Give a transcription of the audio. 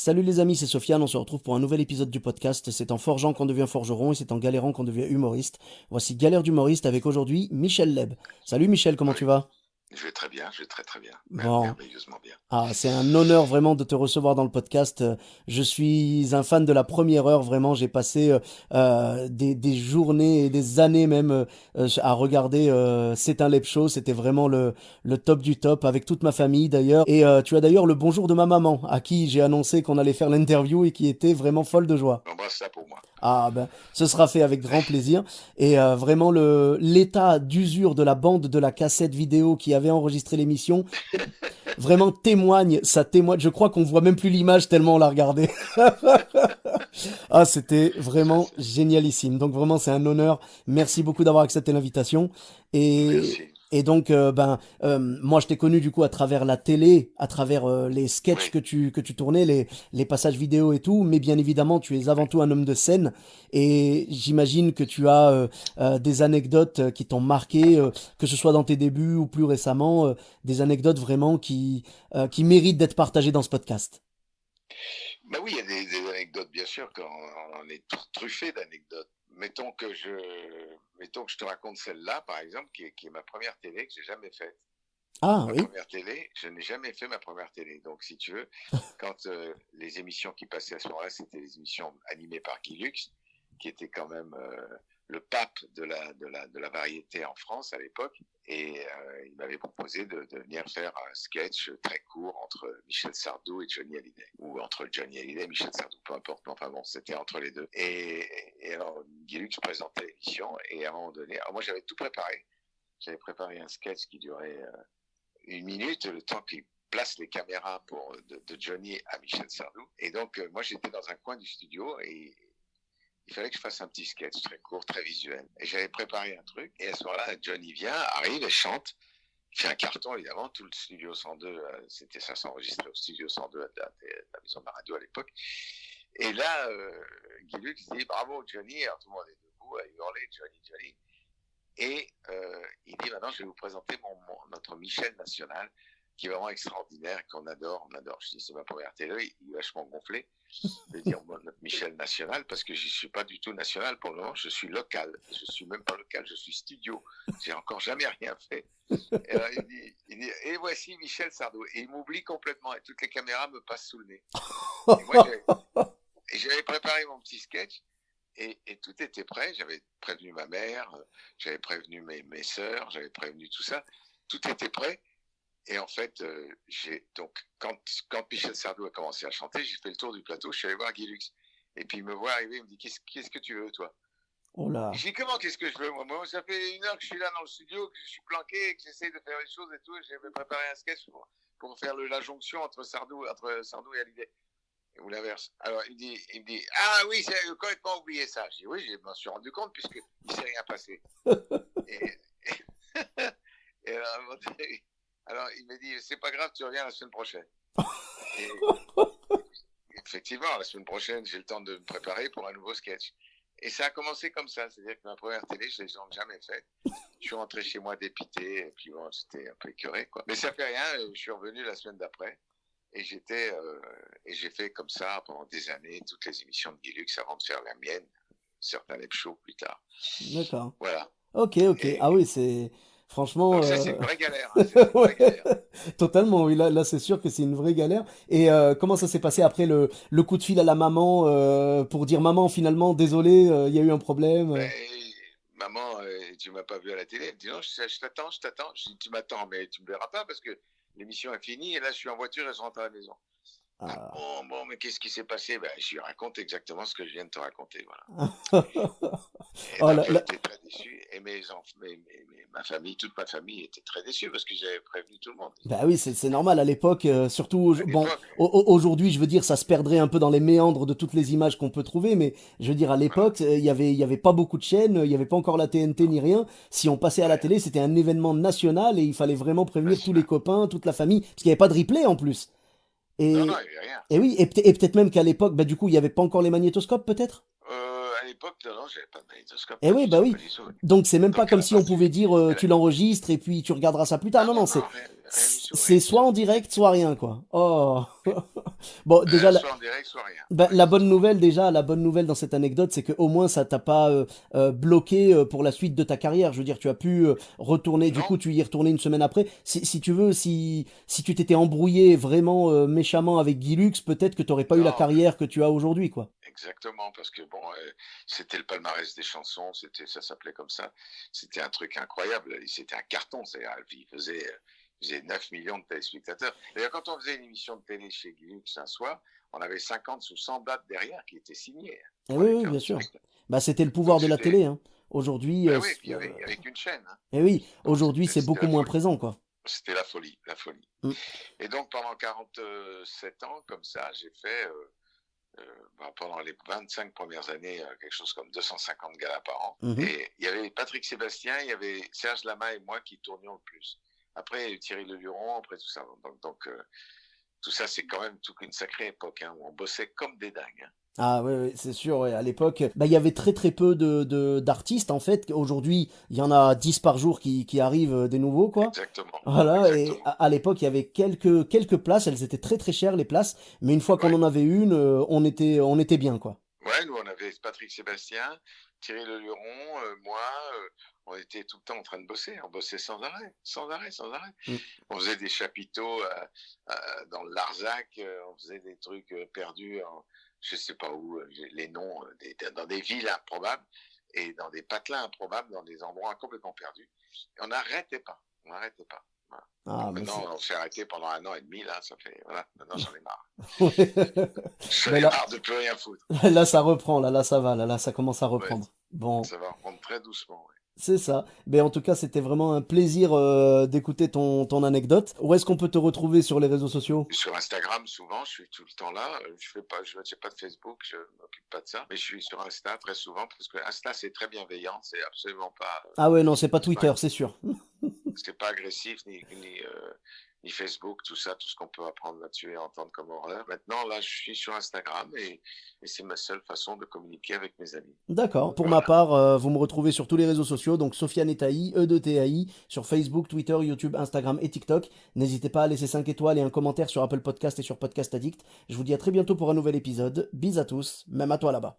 Salut les amis, c'est Sofiane, on se retrouve pour un nouvel épisode du podcast. C'est en forgeant qu'on devient forgeron et c'est en galérant qu'on devient humoriste. Voici Galère d'humoriste avec aujourd'hui Michel Leb. Salut Michel, comment tu Oui, vas? je vais très bien, je vais très très bien, Bon, merveilleusement bien. c'est un honneur vraiment de te recevoir dans le podcast. Je suis un fan de la première heure, vraiment. J'ai passé des journées et des années même à regarder C'est un Leb Show. C'était vraiment le top du top avec toute ma famille d'ailleurs. Et tu as d'ailleurs le bonjour de ma maman à qui j'ai annoncé qu'on allait faire l'interview et qui était vraiment folle de joie. J'embrasse ça pour moi. Ah ben, ce sera fait avec grand plaisir. Et vraiment, l'état d'usure de la bande de la cassette vidéo qui avait enregistré l'émission vraiment témoigne, ça témoigne. Je crois qu'on voit même plus l'image tellement on l'a regardé. Ah, c'était Ça, vraiment c'est- génialissime. Donc vraiment, c'est un honneur. Merci beaucoup d'avoir accepté l'invitation. Et, Merci. et donc, moi, je t'ai connu du coup à travers la télé, à travers les sketchs Oui, que tu tournais, les passages vidéo et tout. Mais bien évidemment, tu es avant oui. tout un homme de scène. Et j'imagine que tu as des anecdotes qui t'ont marqué, que ce soit dans tes débuts ou plus récemment, des anecdotes vraiment qui méritent d'être partagées dans ce podcast. Bah oui, il y a des anecdotes, bien sûr, quand on est truffé d'anecdotes. Mettons que je te raconte celle-là, par exemple, qui est ma première télé que j'ai jamais faite. Ah Ma oui. première télé, je n'ai jamais fait ma première télé. Donc, si tu veux, quand les émissions qui passaient à ce moment-là, c'était les émissions animées par Guy Lux, qui était quand même le pape de la variété en France à l'époque. Et il m'avait proposé de venir faire un sketch très court entre Michel Sardou et Johnny Hallyday. Ou entre Johnny Hallyday et Michel Sardou, peu importe. Mais enfin bon, c'était entre les deux. Et alors, Guy Lux présentait l'émission. Et à un moment donné, alors moi j'avais tout préparé. J'avais préparé un sketch qui durait 1 minute, le temps qu'il place les caméras de Johnny à Michel Sardou. Et donc, moi, j'étais dans un coin du studio et il fallait que je fasse un petit sketch très court, très visuel. Et j'avais préparé un truc. Et à ce moment-là, Johnny vient, arrive et chante. Il fait un carton, évidemment. Tout le studio 102, ça s'enregistrait au studio 102 de la maison de la radio à l'époque. Et là, Guy Lux dit bravo Johnny. Alors tout le monde est debout à hurler Johnny, Johnny. Et il dit maintenant, je vais vous présenter notre Michel National, qui est vraiment extraordinaire, qu'on adore, on adore. Je dis, c'est ma première télé, il est vachement gonflé de dire moi, notre Michel National, parce que je ne suis pas du tout national pour le moment, je suis local. Je ne suis même pas local, je suis studio. J'ai encore jamais rien fait. Et alors, et voici Michel Sardou. Et il m'oublie complètement, et toutes les caméras me passent sous le nez. Et moi, j'avais préparé mon petit sketch, et tout était prêt. J'avais prévenu ma mère, j'avais prévenu mes sœurs, j'avais prévenu tout ça. Tout était prêt. Et en fait, donc, quand Michel Sardou a commencé à chanter, j'ai fait le tour du plateau, je suis allé voir Guy Lux. Et puis il me voit arriver, il me dit qu'est-ce que tu veux, toi? Oh Et là. j'ai dit comment qu'est-ce que je veux, moi, ça fait 1 heure que je suis là dans le studio, que je suis planqué, que j'essaie de faire les choses et tout. Et j'avais préparé un sketch pour faire la jonction entre Sardou et Hallyday. Ou l'inverse. Alors il me dit ah oui, j'ai complètement oublié ça. Je dis oui, je m'en suis rendu compte puisque il s'est rien passé. Et, et alors, il me dit c'est pas grave, tu reviens la semaine prochaine. Et effectivement, la semaine prochaine, j'ai le temps de me préparer pour un nouveau sketch. Et ça a commencé comme ça, c'est-à-dire que ma première télé, je ne l'ai jamais faite. Je suis rentré chez moi dépité, et puis bon, j'étais un peu écœuré, quoi. Mais ça fait rien, je suis revenu la semaine d'après. Et j'ai fait comme ça pendant des années toutes les émissions de Guy Lux avant de faire la mienne, certains live shows plus tard. D'accord. Voilà. Ok, ok. Ah Et oui, c'est franchement donc ça c'est une vraie galère, hein. Ça c'est une vraie ouais, galère. totalement. Oui, là c'est sûr que c'est une vraie galère. Et comment ça s'est passé après le coup de fil à la maman pour dire maman finalement désolé, il y a eu un problème. Ben, maman, tu m'as pas vu à la télé. Elle me dit non, je t'attends, je t'attends. Je dis tu m'attends, mais tu me verras pas parce que l'émission est finie et là je suis en voiture et je rentre à la maison. Ah Ah. bon, mais qu'est-ce qui s'est passé? Ben, je lui raconte exactement ce que je viens de te raconter, voilà. Et Oh donc, là, elle était très déçue. Et ma famille, toute ma famille était très déçue parce que j'avais prévenu tout le monde. bah oui, c'est normal à l'époque, surtout À bon, l'époque, aujourd'hui, je veux dire, ça se perdrait un peu dans les méandres de toutes les images qu'on peut trouver, mais je veux dire, à voilà. l'époque, il y avait pas beaucoup de chaînes, il y avait pas encore la TNT Non, ni rien. Si on passait à la rien. télé, c'était un événement national et il fallait vraiment prévenir tous les National. copains, toute la famille, parce qu'il y avait pas de replay en plus. Non, non, Et, il n'y avait rien. et oui, et peut-être même qu'à l'époque, bah du coup, il y avait pas encore les magnétoscopes, peut-être? À l'époque, non, j'avais pas de magnétoscope, Eh pas oui, du bah tout, oui. pas du tout. Donc c'est même pas Donc à comme la si on partie, pouvait dire elle- tu l'enregistres et puis tu regarderas ça plus tard. ah Non, non, non, c'est non, rien du tout, rien c'est du soit tout. en direct, soit rien, quoi. Oh. Bon, déjà, Soit en direct, soit rien. bah, Ouais, la bonne exactement. nouvelle déjà, la bonne nouvelle dans cette anecdote, c'est que au moins ça t'a pas bloqué pour la suite de ta carrière. Je veux dire, tu as pu retourner. Du Non, coup, tu y es retourné une semaine après. Si tu veux, si tu t'étais embrouillé vraiment méchamment avec Guy Lux, peut-être que tu n'aurais pas eu la non, carrière que tu as aujourd'hui, quoi. exactement, parce que bon, c'était le palmarès des chansons, ça s'appelait comme ça. C'était un truc incroyable. C'était un carton, c'est-à-dire, il faisait 9 millions de téléspectateurs. D'ailleurs, quand on faisait une émission de télé chez Guy Lux un soir, on avait 50 ou 100 dates derrière qui étaient signées Et pour oui, aller oui, faire bien du sûr. spectacle. Bah, c'était le pouvoir Donc de la c'était, télé, hein. Aujourd'hui, ben oui, puis il y avait qu'une chaîne, hein. et oui, Donc aujourd'hui c'est c'était beaucoup la moins folie. présent, quoi. C'était la folie, la folie. Mm. Et donc pendant 47 ans, comme ça, j'ai fait pendant les 25 premières années, quelque chose comme 250 galas par an. Mhm. Et il y avait Patrick Sébastien, il y avait Serge Lama et moi qui tournions le plus. Après, il y a eu Thierry Leluron, après tout ça. Donc tout ça, c'est quand même toute une sacrée époque, hein, où on bossait comme des dingues, hein. Ah oui, oui, c'est sûr, ouais. À l'époque, bah, il y avait très très peu d'artistes en fait. Aujourd'hui, il y en a 10 par jour qui arrivent des nouveaux, quoi. Exactement, Voilà, et exactement. à l'époque, il y avait quelques places, elles étaient très très chères les places, mais une fois qu'on Ouais, en avait une, on était bien, quoi. ouais, nous on avait Patrick Sébastien, Thierry Leluron, moi, on était tout le temps en train de bosser. On bossait sans arrêt, sans arrêt, sans arrêt. Mm. On faisait des chapiteaux dans le Larzac, on faisait des trucs perdus, je sais pas où, les noms, dans des villes improbables et dans des patelins improbables, dans des endroits complètement perdus. Et on n'arrêtait pas, on n'arrêtait pas. Voilà. Ah, Donc mais c'est... maintenant, on s'est arrêté pendant 1 an et demi, là, ça fait, voilà, maintenant j'en ai marre. J'en Mais ai là, marre de plus rien foutre. là ça reprend, là ça va, là ça commence à Ouais, reprendre. Bon, ça va reprendre très doucement. Ouais. c'est ça. Mais en tout cas, c'était vraiment un plaisir d'écouter ton anecdote. Où est-ce qu'on peut te retrouver sur les réseaux sociaux? Sur Instagram, souvent, je suis tout le temps là. Je fais pas de Facebook, je m'occupe pas de ça. Mais je suis sur Insta très souvent parce que Insta, c'est très bienveillant. C'est absolument pas, Ah ouais, non, c'est pas c'est pas, Twitter, c'est sûr. c'est pas agressif ni Facebook, tout ça, tout ce qu'on peut apprendre là-dessus et entendre comme horreur. Maintenant, là, je suis sur Instagram et c'est ma seule façon de communiquer avec mes amis. D'accord. Pour ma Voilà. part, vous me retrouvez sur tous les réseaux sociaux, donc Sofiane Etaï, E2TAI, sur Facebook, Twitter, YouTube, Instagram et TikTok. N'hésitez pas à laisser 5 étoiles et un commentaire sur Apple Podcast et sur Podcast Addict. Je vous dis à très bientôt pour un nouvel épisode. Bis à tous, même à toi là-bas.